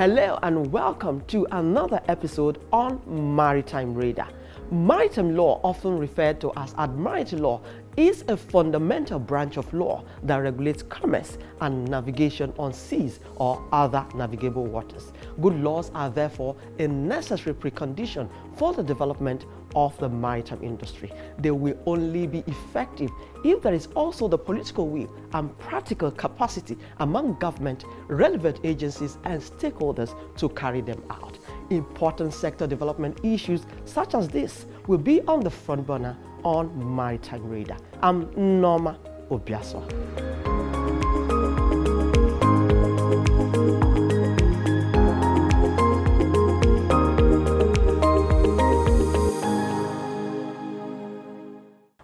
Hello and welcome to another episode on Maritime Radar. Maritime law, often referred to as Admiralty law, is a fundamental branch of law that regulates commerce and navigation on seas or other navigable waters. Good laws are therefore a necessary precondition for the development of the maritime industry. They will only be effective if there is also the political will and practical capacity among government, relevant agencies, and stakeholders to carry them out. Important sector development issues such as this will be on the front burner on Maritime Radar. I'm Nneoma Obi-Asualo.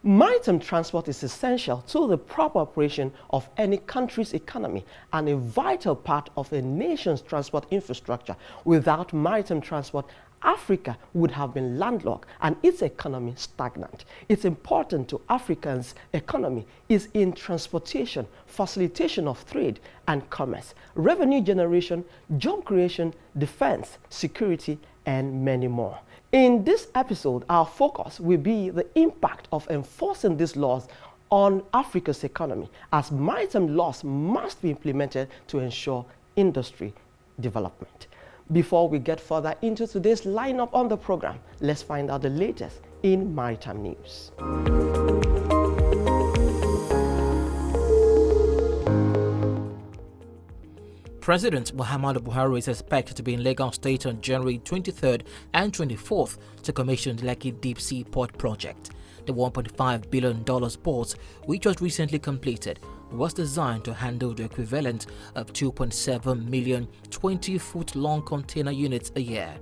Maritime transport is essential to the proper operation of any country's economy and a vital part of a nation's transport infrastructure. Without maritime transport, Africa would have been landlocked and its economy stagnant. It's important to Africa's economy is in transportation, facilitation of trade and commerce, revenue generation, job creation, defense, security, and many more. In this episode, our focus will be the impact of enforcing these laws on Africa's economy, as maritime laws must be implemented to ensure industry development. Before we get further into today's lineup on the program, let's find out the latest in maritime news. President Muhammadu Buhari is expected to be in Lagos State on January 23rd and 24th to commission the Lekki Deep Sea Port project. The $1.5 billion port, which was recently completed, was designed to handle the equivalent of 2.7 million 20-foot-long container units a year.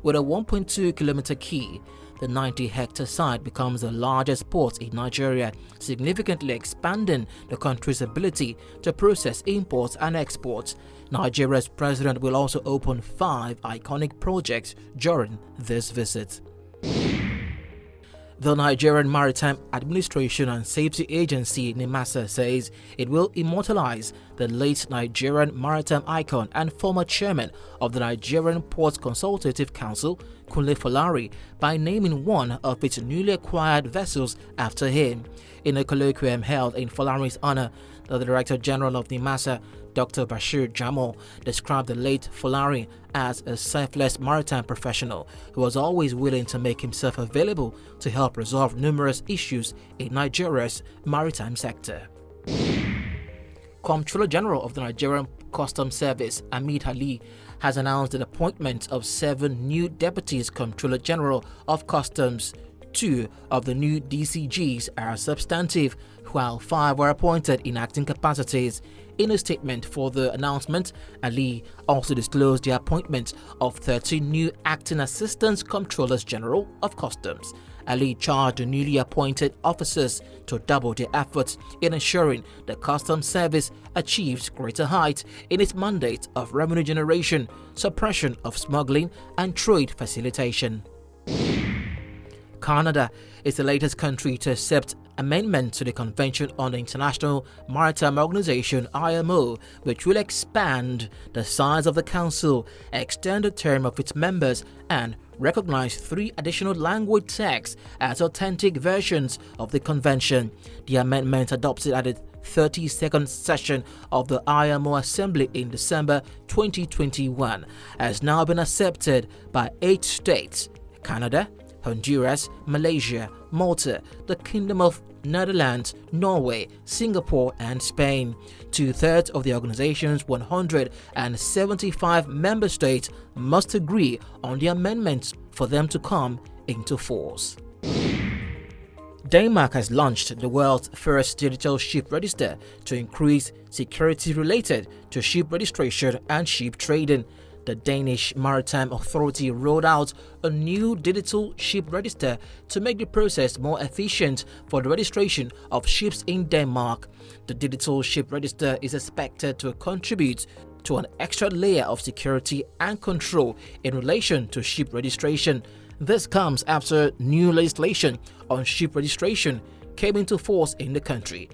With a 1.2-kilometer quay, the 90-hectare site becomes the largest port in Nigeria, significantly expanding the country's ability to process imports and exports. Nigeria's president will also open 5 iconic projects during this visit. The Nigerian Maritime Administration and Safety Agency (NIMASA) says it will immortalize the late Nigerian maritime icon and former chairman of the Nigerian Ports Consultative Council, Kunle Folari, by naming one of its newly acquired vessels after him. In a colloquium held in Folari's honor, the Director General of NIMASA, Dr. Bashir Jamal, described the late Folari as a selfless maritime professional who was always willing to make himself available to help resolve numerous issues in Nigeria's maritime sector. Comptroller General of the Nigerian Customs Service, Hamid Ali, has announced the appointment of 7 new Deputies Comptroller General of Customs. 2 of the new DCGs are substantive, while 5 were appointed in acting capacities. In a statement for the announcement, Ali also disclosed the appointment of 13 new acting assistant comptrollers general of customs. Ali charged the newly appointed officers to double their efforts in ensuring the customs service achieves greater heights in its mandate of revenue generation, suppression of smuggling, and trade facilitation. Canada is the latest country to accept amendment to the Convention on the International Maritime Organization (IMO), which will expand the size of the Council, extend the term of its members, and recognize 3 additional language texts as authentic versions of the Convention. The amendment, adopted at the 32nd session of the IMO Assembly in December 2021, has now been accepted by 8 states: Canada, Honduras, Malaysia, Malta, the Kingdom of Netherlands, Norway, Singapore, and Spain. 2/3 of the organization's 175 member states must agree on the amendments for them to come into force. Denmark has launched the world's first digital ship register to increase security related to ship registration and ship trading. The Danish Maritime Authority rolled out a new digital ship register to make the process more efficient for the registration of ships in Denmark. The digital ship register is expected to contribute to an extra layer of security and control in relation to ship registration. This comes after new legislation on ship registration came into force in the country.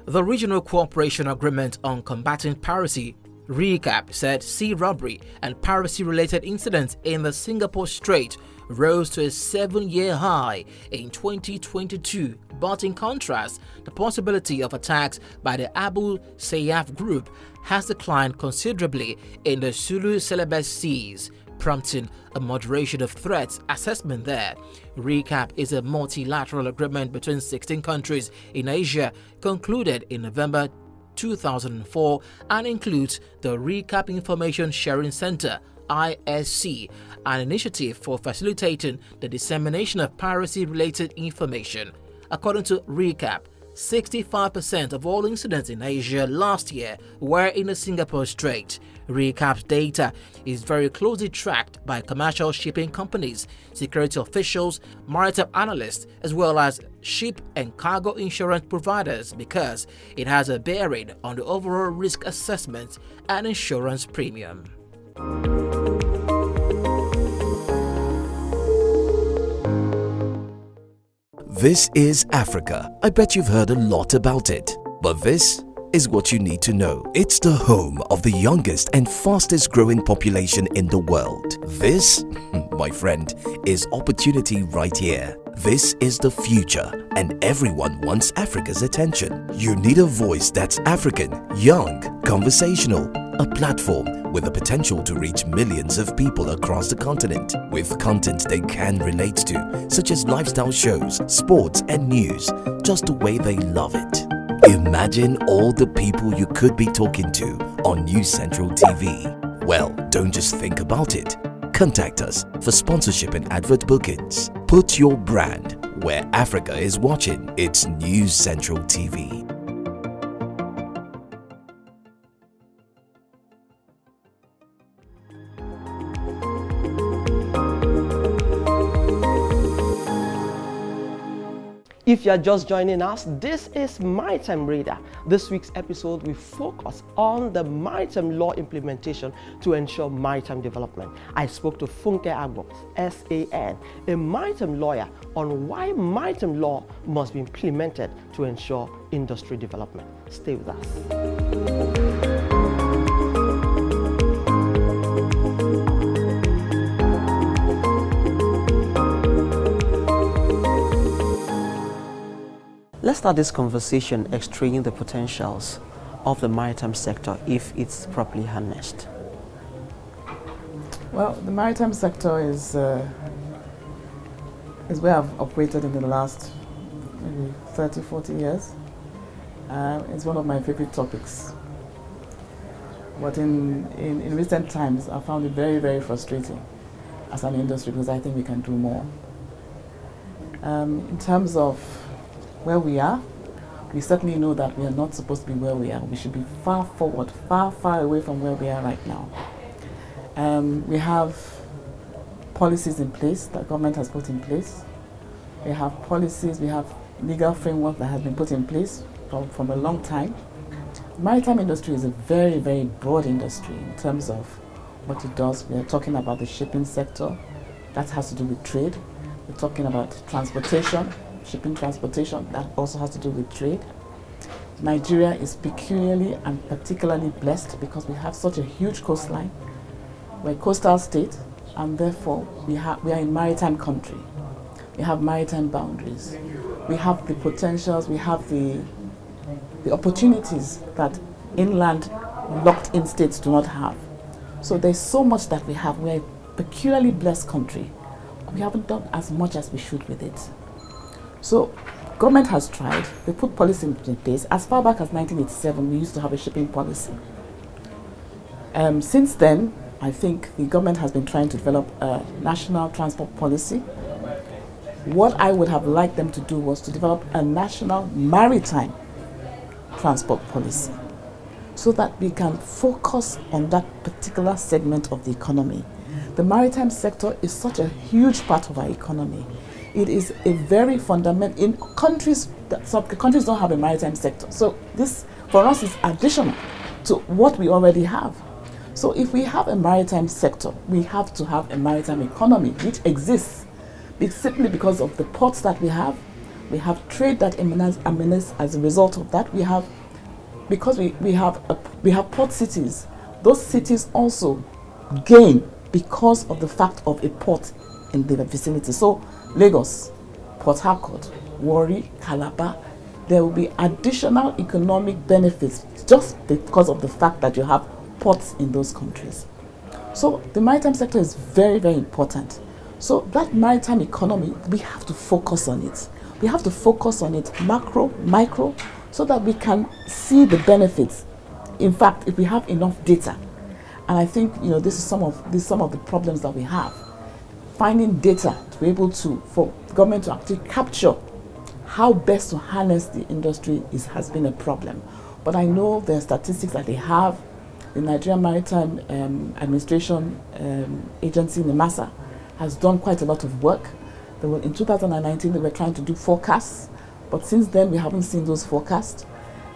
The Regional Cooperation Agreement on Combating Piracy Recap said sea robbery and piracy-related incidents in the Singapore Strait rose to a 7-year high in 2022, but in contrast, the possibility of attacks by the Abu Sayyaf group has declined considerably in the Sulu Celebes Seas, prompting a moderation of threats assessment there. Recap is a multilateral agreement between 16 countries in Asia concluded in November 2004 and includes the Recap Information Sharing Center (ISC), an initiative for facilitating the dissemination of piracy-related information. According to Recap, 65% of all incidents in Asia last year were in the Singapore Strait. Recap's data is very closely tracked by commercial shipping companies, security officials, maritime analysts, as well as ship and cargo insurance providers because it has a bearing on the overall risk assessment and insurance premium. This is Africa. I bet you've heard a lot about it. But this is what you need to know. It's the home of the youngest and fastest growing population in the world. This, my friend, is opportunity right here. This is the future, and everyone wants Africa's attention. You need a voice that's African, young, conversational, a platform with the potential to reach millions of people across the continent with content they can relate to, such as lifestyle shows, sports and news, just the way they love it. Imagine all the people you could be talking to on News Central TV. Well, don't just think about it. Contact us for sponsorship and advert bookings. Put your brand where Africa is watching. It's News Central TV. If you are just joining us, this is Maritime Radar. This week's episode will focus on the maritime law implementation to ensure maritime development. I spoke to Funke Agbor, SAN, a maritime lawyer, on why maritime law must be implemented to ensure industry development. Stay with us. Let's start this conversation extracting the potentials of the maritime sector if it's properly harnessed. Well, the maritime sector is where I've operated in the last maybe 30, 40 years. It's one of my favorite topics. But in recent times, I found it very, very frustrating as an industry because I think we can do more. In terms of where we are, we certainly know that we are not supposed to be where we are. We should be far forward, far, far away from where we are right now. We have policies in place that government has put in place. We have policies, we have legal framework that has been put in place from a long time. The maritime industry is a very, very broad industry in terms of what it does. We are talking about the shipping sector. That has to do with trade. We're talking about transportation. Shipping transportation, that also has to do with trade. Nigeria is peculiarly and particularly blessed because we have such a huge coastline. We're a coastal state, and therefore we are a maritime country. We have maritime boundaries. We have the potentials, we have the opportunities that inland locked-in states do not have. So there's so much that we have. We're a peculiarly blessed country. We haven't done as much as we should with it. So, government has tried. They put policy in place. As far back as 1987, we used to have a shipping policy. Since then, I think the government has been trying to develop a national transport policy. What I would have liked them to do was to develop a national maritime transport policy so that we can focus on that particular segment of the economy. The maritime sector is such a huge part of our economy. It is a very fundamental, in countries, some countries don't have a maritime sector. So this, for us, is additional to what we already have. So if we have a maritime sector, we have to have a maritime economy, which exists simply because of the ports that we have. We have trade that emanates as a result of that. We have, because we have port cities, those cities also gain because of the fact of a port in the vicinity. So Lagos, Port Harcourt, Warri, Calabar, there will be additional economic benefits just because of the fact that you have ports in those countries. So the maritime sector is very, very important. So that maritime economy, we have to focus on it. We have to focus on it macro, micro, so that we can see the benefits. In fact, if we have enough data, and I think this is some of the problems that we have, finding data to be able to, for government to actually capture how best to harness the industry has been a problem. But I know there are statistics that they have. The Nigerian Maritime Administration Agency, Nneoma, has done quite a lot of work. In 2019, they were trying to do forecasts, but since then we haven't seen those forecasts.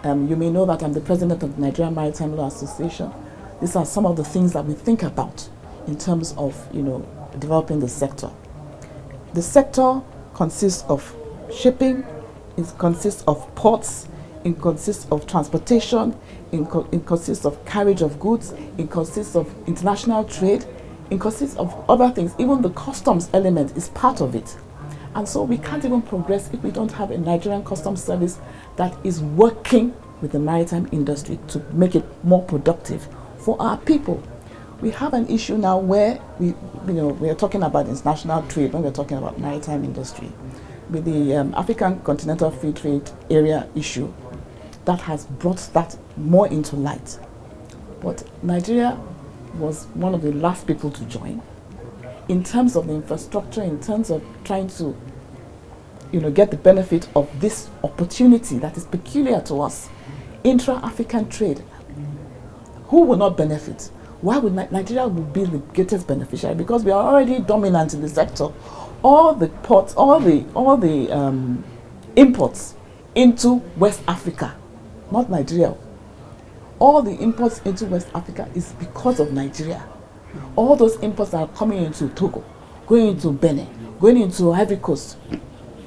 You may know that I'm the president of the Nigerian Maritime Law Association. These are some of the things that we think about in terms of developing the sector. The sector consists of shipping, it consists of ports, it consists of transportation, it consists of carriage of goods, it consists of international trade, it consists of other things. Even the customs element is part of it. And so we can't even progress if we don't have a Nigerian customs service that is working with the maritime industry to make it more productive for our people. We have an issue now where we are talking about international trade when we're talking about maritime industry. With the African Continental Free Trade Area issue, that has brought that more into light. But Nigeria was one of the last people to join. In terms of the infrastructure, in terms of trying to get the benefit of this opportunity that is peculiar to us, intra-African trade, who will not benefit? Why would Nigeria will be the greatest beneficiary? Because we are already dominant in the sector. All the ports, all the imports into West Africa, not Nigeria. All the imports into West Africa is because of Nigeria. All those imports that are coming into Togo, going into Benin, going into Ivory Coast,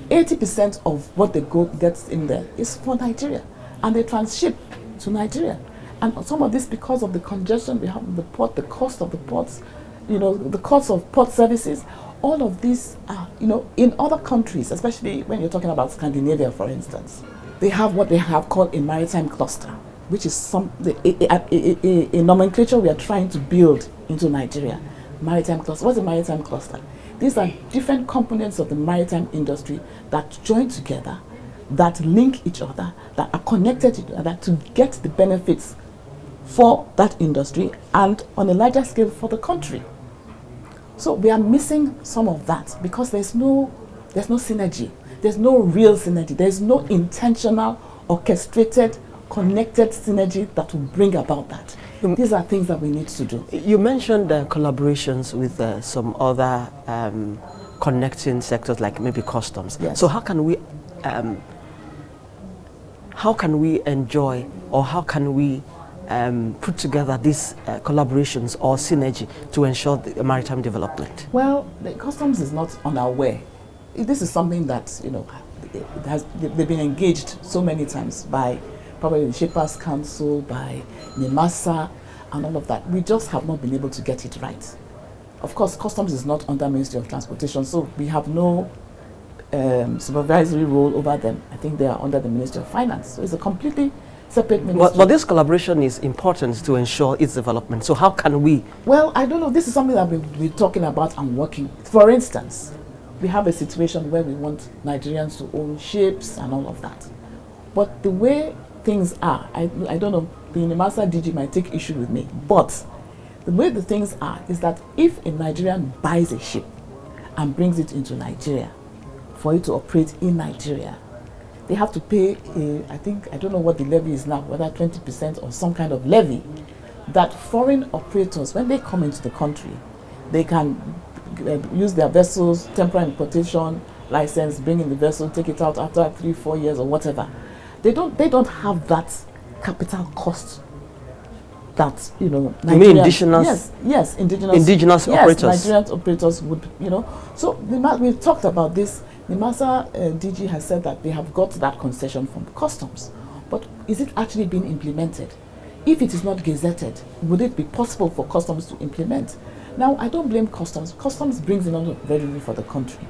80% of what they gets in there is for Nigeria, and they transship to Nigeria. And some of this because of the congestion we have in the port, the cost of the ports, the cost of port services. All of these are, in other countries, especially when you're talking about Scandinavia, for instance, they have what they have called a maritime cluster, which is a nomenclature we are trying to build into Nigeria. Maritime cluster. What's a maritime cluster? These are different components of the maritime industry that join together, that link each other, that are connected to each other to get the benefits for that industry and on a larger scale for the country. So we are missing some of that because there's no synergy. There's no real synergy. There's no intentional, orchestrated, connected synergy that will bring about that. These are things that we need to do. You mentioned collaborations with some other connecting sectors like maybe customs. Yes. So how can we enjoy, or how can we put together these collaborations or synergy to ensure the maritime development? Well, the customs is not unaware. This is something that they've been engaged so many times by probably the Shippers Council, by Nneoma, and all of that. We just have not been able to get it right. Of course, customs is not under Ministry of Transportation, so we have no supervisory role over them. I think they are under the Ministry of Finance. So it's a completely separate ministry. But this collaboration is important to ensure its development. So how can we? Well, I don't know. This is something that we're talking about and working. For instance, we have a situation where we want Nigerians to own ships and all of that. But the way things are, I don't know, the Nneoma DG might take issue with me, but the way the things are is that if a Nigerian buys a ship and brings it into Nigeria for it to operate in Nigeria, they have to pay I don't know what the levy is now, whether 20% or some kind of levy, that foreign operators, when they come into the country, they can use their vessels, temporary importation license, bring in the vessel, take it out after 3-4 years or whatever. They don't have that capital cost that you mean indigenous? Yes, indigenous operators. Nigerian operators would, So we've talked about this. Nneoma DG has said that they have got that concession from customs, but is it actually being implemented? if it is not gazetted, would it be possible for customs to implement? Now, I don't blame customs. Customs brings in a lot of revenue for the country.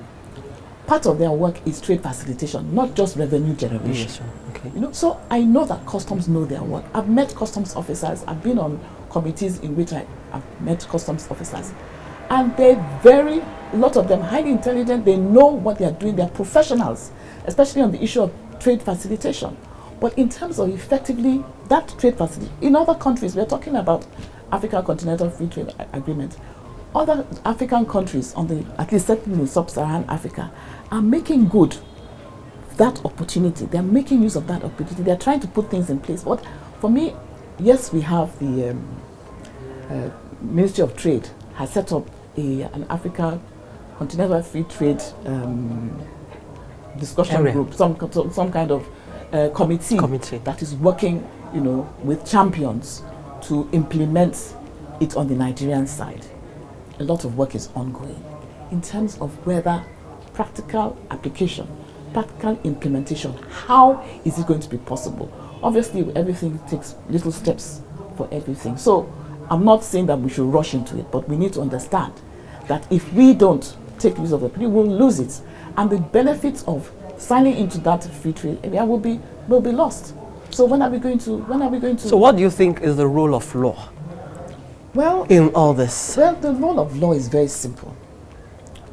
Part of their work is trade facilitation, not just revenue generation. Yes, sir. Okay. You know, so I know that customs know their work. I've met customs officers. I've been on committees in which I've met customs officers, and a lot of them highly intelligent. They know what they are doing. They're professionals, especially on the issue of trade facilitation. But in terms of effectively that trade facility, in other countries, we're talking about African Continental Free Trade Agreement. Other African countries, at least certainly in sub-Saharan Africa, are making good that opportunity. They're making use of that opportunity. They're trying to put things in place. But for me, yes, we have the Ministry of Trade has set up an Africa Continental Free Trade discussion group, some kind of committee that is working, you know, with champions to implement it on the Nigerian side. A lot of work is ongoing in terms of whether practical application, practical implementation, how is it going to be possible? Obviously, everything takes little steps for everything. So I'm not saying that we should rush into it, but we need to understand that if we don't take use of it, we will lose it. And the benefits of signing into that free trade area will be lost. So when are we going to? So what do you think is the role of law? Well, in all this? Well, the role of law is very simple.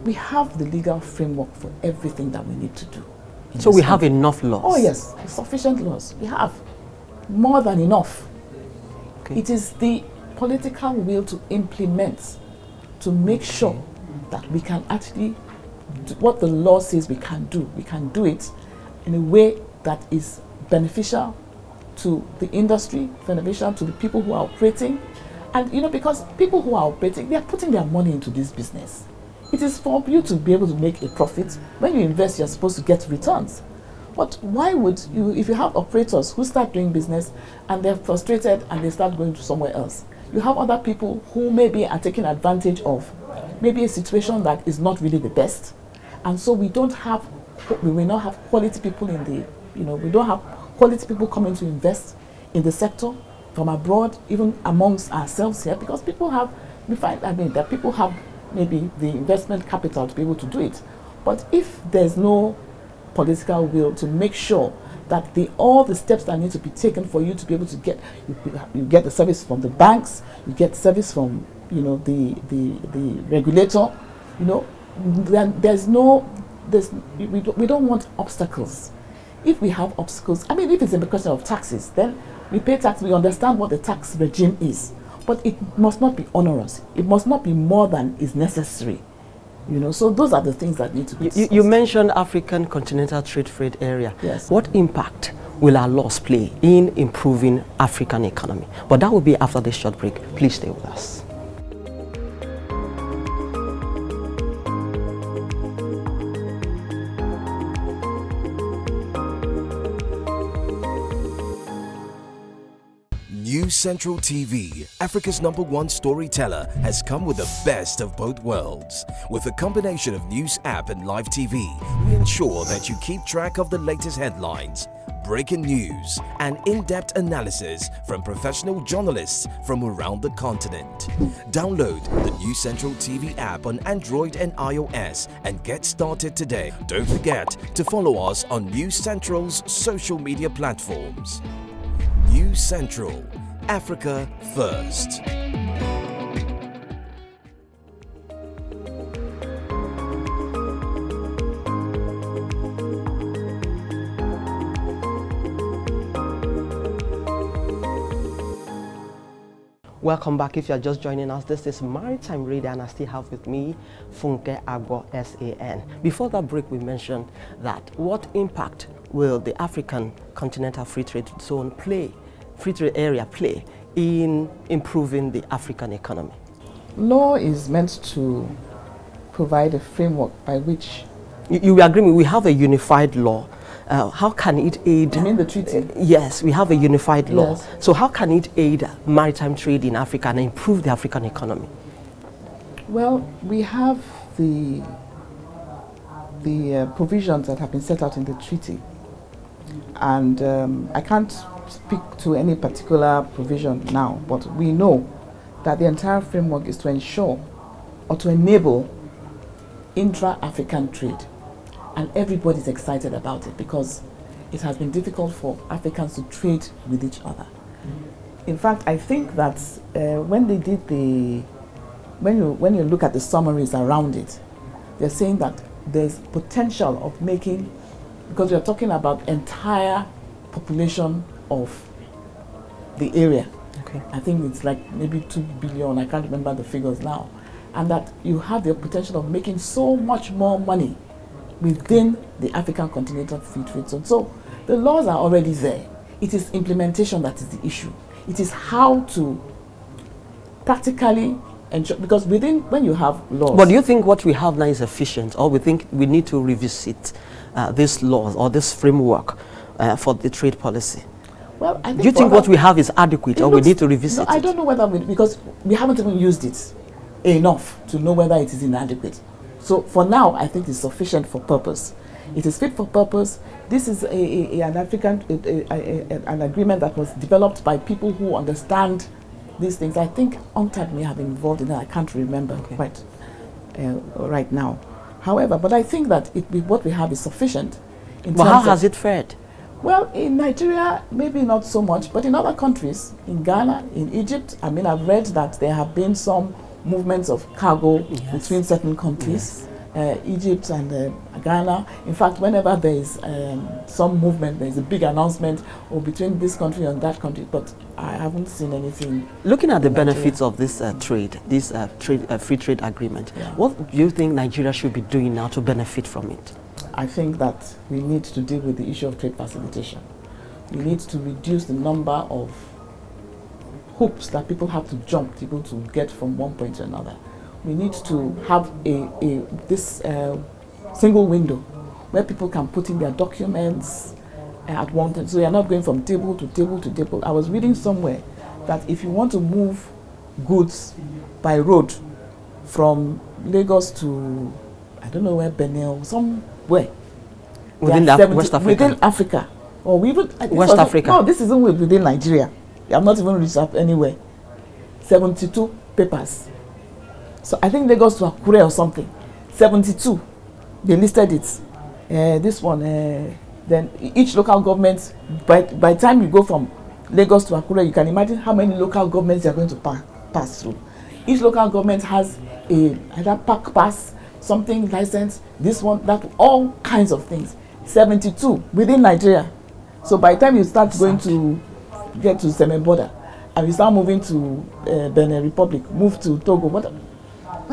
We have the legal framework for everything that we need to do. So we have enough laws? Oh yes, sufficient laws. We have more than enough. Okay. It is the political will to implement, to make sure that we can actually do what the law says we can do. We can do it in a way that is beneficial to the industry, beneficial to the people who are operating. And you know, because people who are operating, they are putting their money into this business. It is for you to be able to make a profit. When you invest, you're supposed to get returns. But why would you, if you have operators who start doing business and they're frustrated and they start going to somewhere else, you have other people who maybe are taking advantage of maybe a situation that is not really the best. And so we will not have quality people in the, you know, we don't have quality people coming to invest in the sector from abroad, even amongst ourselves here, because people have, that people have maybe the investment capital to be able to do it. But if there's no political will to make sure that all the steps that need to be taken for you to be able to get, you get the service from the banks, you get service from, you know, the regulator, you know, then we don't want obstacles. If we have obstacles, I mean, if it's a question of taxes, then we pay tax, we understand what the tax regime is, but it must not be onerous. It must not be more than is necessary. You know, so those are the things that need to be discussed. You mentioned African Continental Trade Area. Yes. What impact will our laws play in improving African economy? But that will be after this short break. Please stay with us. News Central TV, Africa's #1 storyteller, has come with the best of both worlds. With a combination of news app and live TV, we ensure that you keep track of the latest headlines, breaking news, and in-depth analysis from professional journalists from around the continent. Download the News Central TV app on Android and iOS and get started today. Don't forget to follow us on News Central's social media platforms. News Central, Africa First. Welcome back. If you are just joining us, this is Maritime Radio, and I still have with me Funke Agbor, SAN. Before that break, we mentioned that what impact will the African Continental Free Trade Zone Free Trade Area play in improving the African economy? Law is meant to provide a framework by which... You agree with me, we have a unified law. How can it aid... You mean the treaty? Yes, we have a unified law. Yes. So how can it aid maritime trade in Africa and improve the African economy? Well, we have the provisions that have been set out in the treaty And I can't speak to any particular provision now, but we know that the entire framework is to ensure or to enable intra-African trade. And everybody's excited about it because it has been difficult for Africans to trade with each other. In fact, I think that when they did when you look at the summaries around it, they're saying that there's potential of making, because we're talking about entire population of the area. Okay. I think it's like maybe 2 billion, I can't remember the figures now. And that you have the potential of making so much more money within the African Continental Free Trade Zone. So the laws are already there. It is implementation that is the issue. It is how to practically ensure, because when you have laws. But do you think what we have now is efficient, or we think we need to revisit these laws or this framework for the trade policy? Well, I think do you think what we have is adequate, or we need to revisit it? I don't know whether because we haven't even used it enough to know whether it is inadequate. So for now, I think it's sufficient for purpose. It is fit for purpose. This is an African an agreement that was developed by people who understand these things. I think UNCTAD may have been involved in that. I can't remember quite right now. However, but I think that what we have is sufficient. But how has it fared? Well, in Nigeria, maybe not so much, but in other countries, in Ghana, in Egypt, I mean, I've read that there have been some movements of cargo between certain countries, Egypt and Ghana. In fact, whenever there is some movement, there is a big announcement between this country and that country, but I haven't seen anything. Looking at the benefits of this trade, this free trade agreement, what do you think Nigeria should be doing now to benefit from it? I think that we need to deal with the issue of trade facilitation. We need to reduce the number of hoops that people have to jump to get from one point to another. We need to have this single window where people can put in their documents at one time. So you're not going from table to table to table. I was reading somewhere that if you want to move goods by road from Lagos to, I don't know where, Benin, somewhere. Within West Africa? Within Africa. Or even West Africa? No, this isn't within Nigeria. You have not even reached up anywhere. 72 papers. So I think Lagos to Akure or something. 72. They listed it. This one, then each local government, by the time you go from Lagos to Akure, you can imagine how many local governments you're going to pass through. Each local government has either park pass, something license, this one, that, all kinds of things. 72 within Nigeria. So by the time you start going to get to Semen border, and we start moving to Benin Republic, move to Togo, what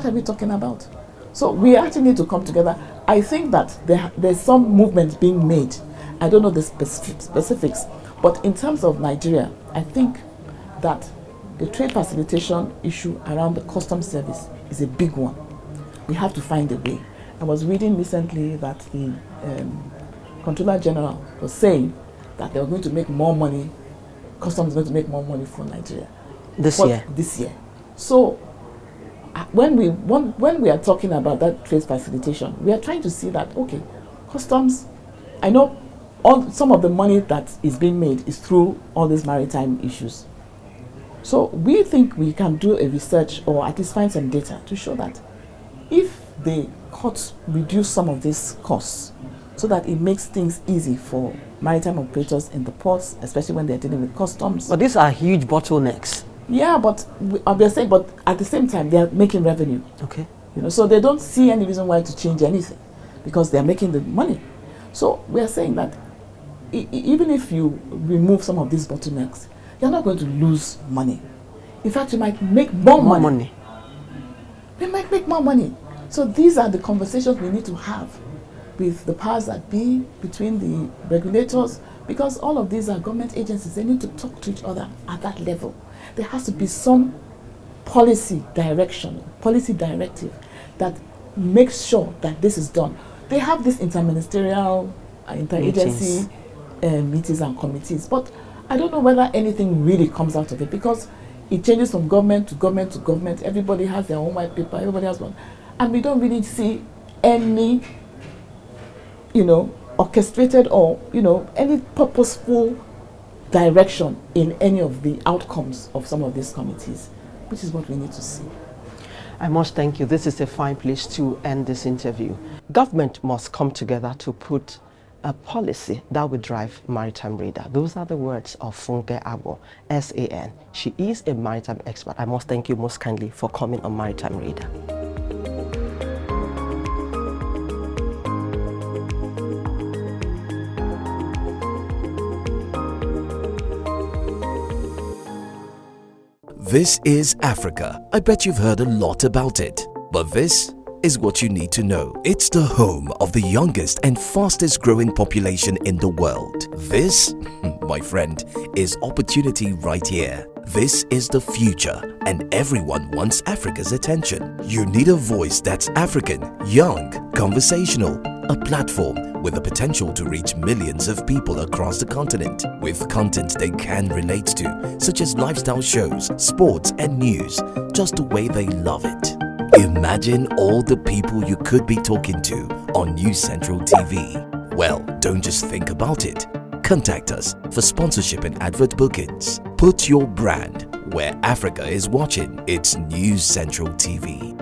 are we talking about? So we actually need to come together. I think that there's some movement being made. I don't know the specifics, but in terms of Nigeria, I think that the trade facilitation issue around the customs service is a big one. We have to find a way. I was reading recently that the Controller General was saying that they were going to make more money, customs is going to make more money for Nigeria. This year? So when we are talking about that trade facilitation, we are trying to see that, okay, customs, I know some of the money that is being made is through all these maritime issues. So we think we can do a research, or at least find some data to show that if they reduce some of these costs so that it makes things easy for maritime operators in the ports, especially when they're dealing with customs. But these are huge bottlenecks. Yeah, but obviously, but at the same time, they're making revenue. Okay. So they don't see any reason why to change anything because they're making the money. So we are saying that even if you remove some of these bottlenecks, you're not going to lose money. In fact, you might make more money. We might make more money. So these are the conversations we need to have with the powers that be, between the regulators, because all of these are government agencies. They need to talk to each other at that level. There has to be some policy direction, policy directive that makes sure that this is done. They have this interministerial, interagency meetings and committees, but I don't know whether anything really comes out of it because it changes from government to government to government. Everybody has their own white paper, everybody has one. And we don't really see any, orchestrated or, any purposeful direction in any of the outcomes of some of these committees, which is what we need to see. I must thank you. This is a fine place to end this interview. Government must come together to put a policy that will drive maritime radar. Those are the words of Funke Agbor, SAN. She is a maritime expert. I must thank you most kindly for coming on Maritime Radar. This is Africa. I bet you've heard a lot about it. But this is what you need to know. It's the home of the youngest and fastest growing population in the world. This, my friend, is opportunity right here. This is the future, and everyone wants Africa's attention. You need a voice that's African, young, conversational, a platform with the potential to reach millions of people across the continent with content they can relate to, such as lifestyle shows, sports and news, just the way they love it. Imagine all the people you could be talking to on News Central TV. Well, don't just think about it. Contact us for sponsorship and advert bookings. Put your brand where Africa is watching. It's News Central TV.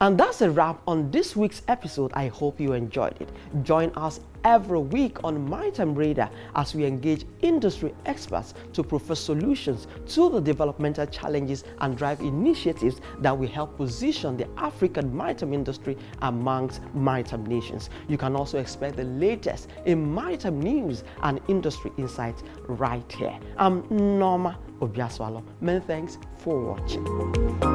And that's a wrap on this week's episode. I hope you enjoyed it. Join us every week on Maritime Radar as we engage industry experts to propose solutions to the developmental challenges and drive initiatives that will help position the African maritime industry amongst maritime nations. You can also expect the latest in maritime news and industry insights right here. I'm Nneoma Obi-Asualo. Many thanks for watching.